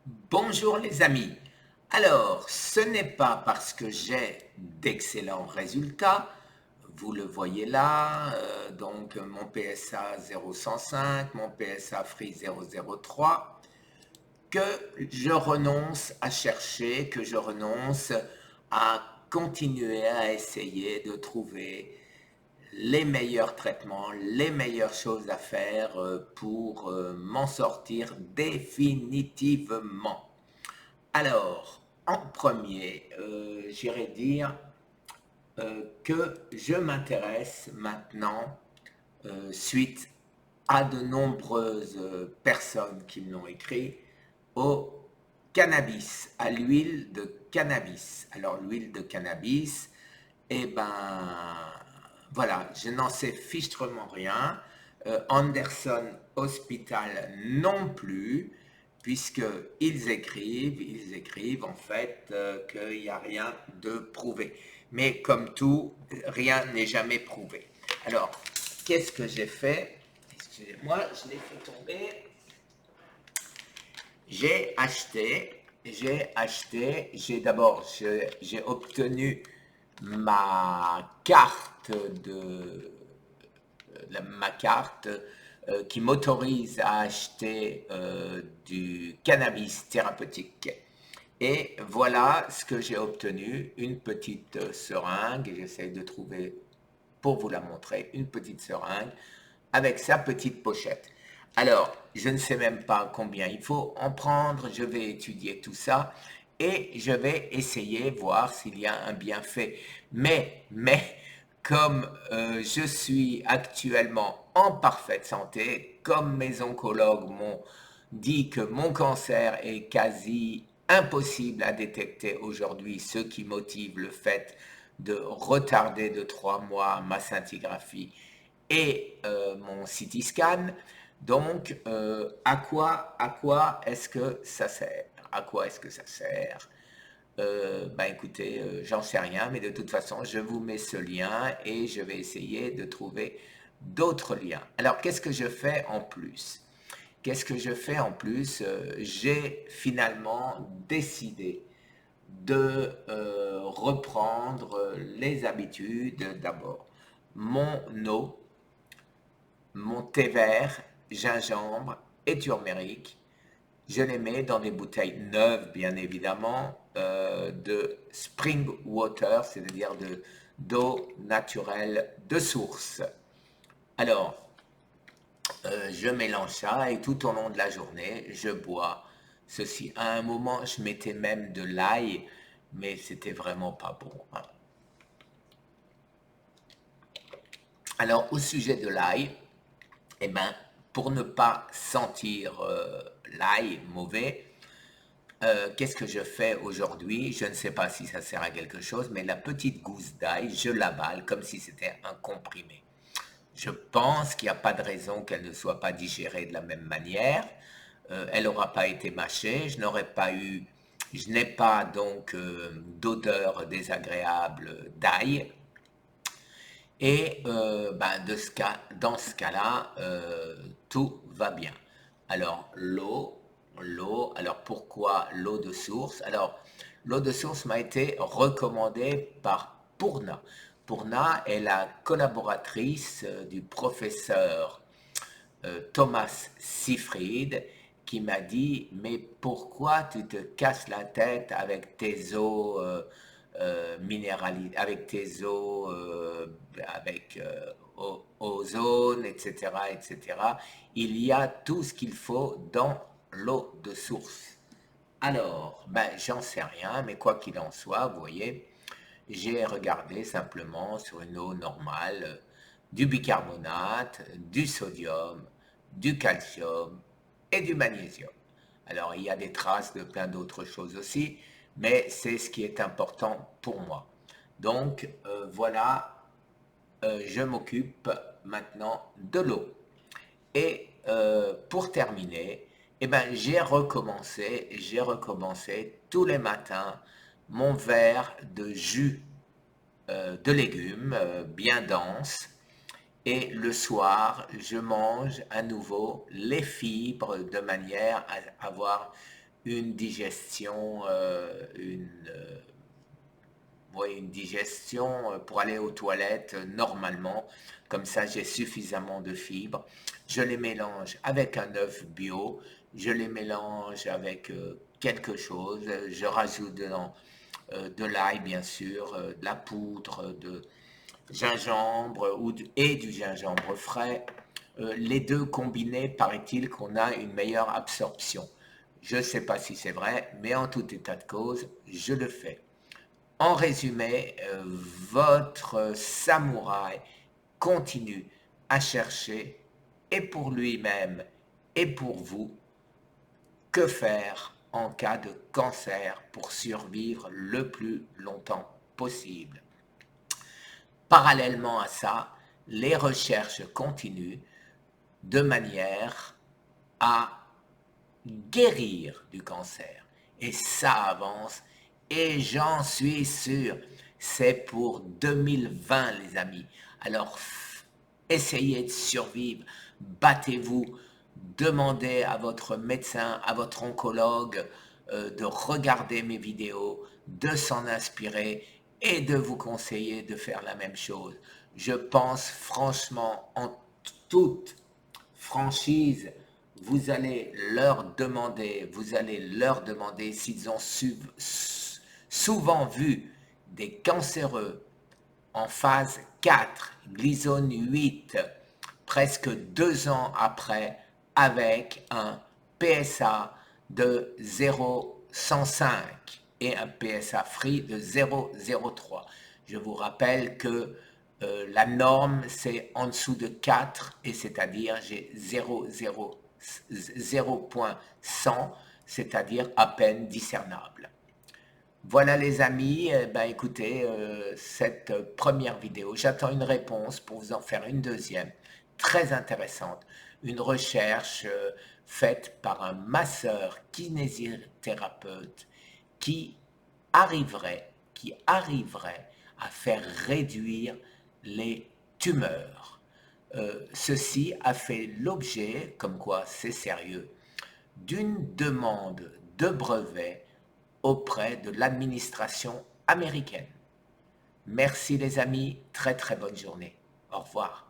Bonjour les amis. Alors, ce n'est pas parce que j'ai d'excellents résultats, vous le voyez là, donc mon PSA 0,105, mon PSA Free 0,03, que je renonce à chercher, que je renonce à continuer à essayer de trouver les meilleurs traitements, les meilleures choses à faire pour m'en sortir définitivement. Alors, en premier, j'irais dire que je m'intéresse maintenant, suite à de nombreuses personnes qui me l'ont écrit, au cannabis, à l'huile de cannabis. Alors, l'huile de cannabis, eh ben, voilà, je n'en sais fichtrement rien. Anderson Hospital non plus, puisqu'ils écrivent en fait qu'il n'y a rien de prouvé. Mais comme tout, rien n'est jamais prouvé. Alors, qu'est-ce que j'ai fait? Excusez-moi, je l'ai fait tomber. J'ai obtenu ma carte ma carte qui m'autorise à acheter du cannabis thérapeutique. Et voilà ce que j'ai obtenu, une petite seringue, et j'essaie de trouver, pour vous la montrer, une petite seringue avec sa petite pochette. Alors, je ne sais même pas combien il faut en prendre, je vais étudier tout ça et je vais essayer voir s'il y a un bienfait. Mais, comme je suis actuellement en parfaite santé, comme mes oncologues m'ont dit que mon cancer est quasi impossible à détecter aujourd'hui, ce qui motive le fait de retarder de 3 mois ma scintigraphie et mon CT scan. Donc, à quoi est-ce que ça sert? À quoi est-ce que ça sert? Écoutez, j'en sais rien, mais de toute façon, je vous mets ce lien et je vais essayer de trouver d'autres liens. Alors, qu'est-ce que je fais en plus? Qu'est-ce que je fais en plus? J'ai finalement décidé de reprendre les habitudes d'abord. Mon eau, mon thé vert, gingembre et turmeric, je les mets dans des bouteilles neuves, bien évidemment, de spring water, c'est-à-dire d'eau naturelle de source. Alors, je mélange ça et tout au long de la journée, je bois ceci. À un moment, je mettais même de l'ail, mais c'était vraiment pas bon, hein. Alors, au sujet de l'ail, eh ben, pour ne pas sentir l'ail mauvais, qu'est-ce que je fais aujourd'hui? Je ne sais pas si ça sert à quelque chose, mais la petite gousse d'ail, je l'avale comme si c'était un comprimé. Je pense qu'il n'y a pas de raison qu'elle ne soit pas digérée de la même manière. Elle n'aura pas été mâchée, je n'ai pas donc d'odeur désagréable d'ail. Et dans ce cas-là, tout va bien. Alors, alors pourquoi l'eau de source? Alors, l'eau de source m'a été recommandée par Purna. Purna est la collaboratrice du professeur Thomas Seyfried qui m'a dit, mais pourquoi tu te casses la tête avec tes eaux minéralisées, avec tes eaux avec ozone, etc., etc. Il y a tout ce qu'il faut dans l'eau de source. Alors, j'en sais rien, mais quoi qu'il en soit, vous voyez, j'ai regardé simplement sur une eau normale du bicarbonate, du sodium, du calcium et du magnésium. Alors, il y a des traces de plein d'autres choses aussi, mais c'est ce qui est important pour moi. Donc, voilà, je m'occupe maintenant de l'eau. Et pour terminer, eh ben, j'ai recommencé tous les matins mon verre de jus de légumes bien dense. Et le soir, je mange à nouveau les fibres de manière à avoir une digestion, une digestion pour aller aux toilettes normalement. Comme ça, j'ai suffisamment de fibres. Je les mélange avec un œuf bio. Je les mélange avec quelque chose. Je rajoute dedans de l'ail, bien sûr, de la poudre, de gingembre et du gingembre frais. Les deux combinés, paraît-il qu'on a une meilleure absorption. Je ne sais pas si c'est vrai, mais en tout état de cause, je le fais. En résumé, votre samouraï continue à chercher, et pour lui-même et pour vous, que faire en cas de cancer pour survivre le plus longtemps possible. Parallèlement à ça, les recherches continuent de manière à guérir du cancer. Et ça avance, et j'en suis sûr, c'est pour 2020 les amis. Alors essayez de survivre, battez-vous, demandez à votre médecin, à votre oncologue de regarder mes vidéos, de s'en inspirer et de vous conseiller de faire la même chose. Je pense franchement, en toute franchise, vous allez leur demander s'ils ont souvent vu des cancéreux en phase 4, glyzone 8, presque 2 ans après, avec un PSA de 0,105 et un PSA free de 0,03. Je vous rappelle que la norme, c'est en dessous de 4, et c'est-à-dire j'ai 0,100, c'est-à-dire à peine discernable. Voilà les amis, écoutez, cette première vidéo, j'attends une réponse pour vous en faire une deuxième, très intéressante, une recherche faite par un masseur kinésithérapeute qui arriverait à faire réduire les tumeurs. Ceci a fait l'objet, comme quoi c'est sérieux, d'une demande de brevet auprès de l'administration américaine. Merci les amis, très très bonne journée. Au revoir.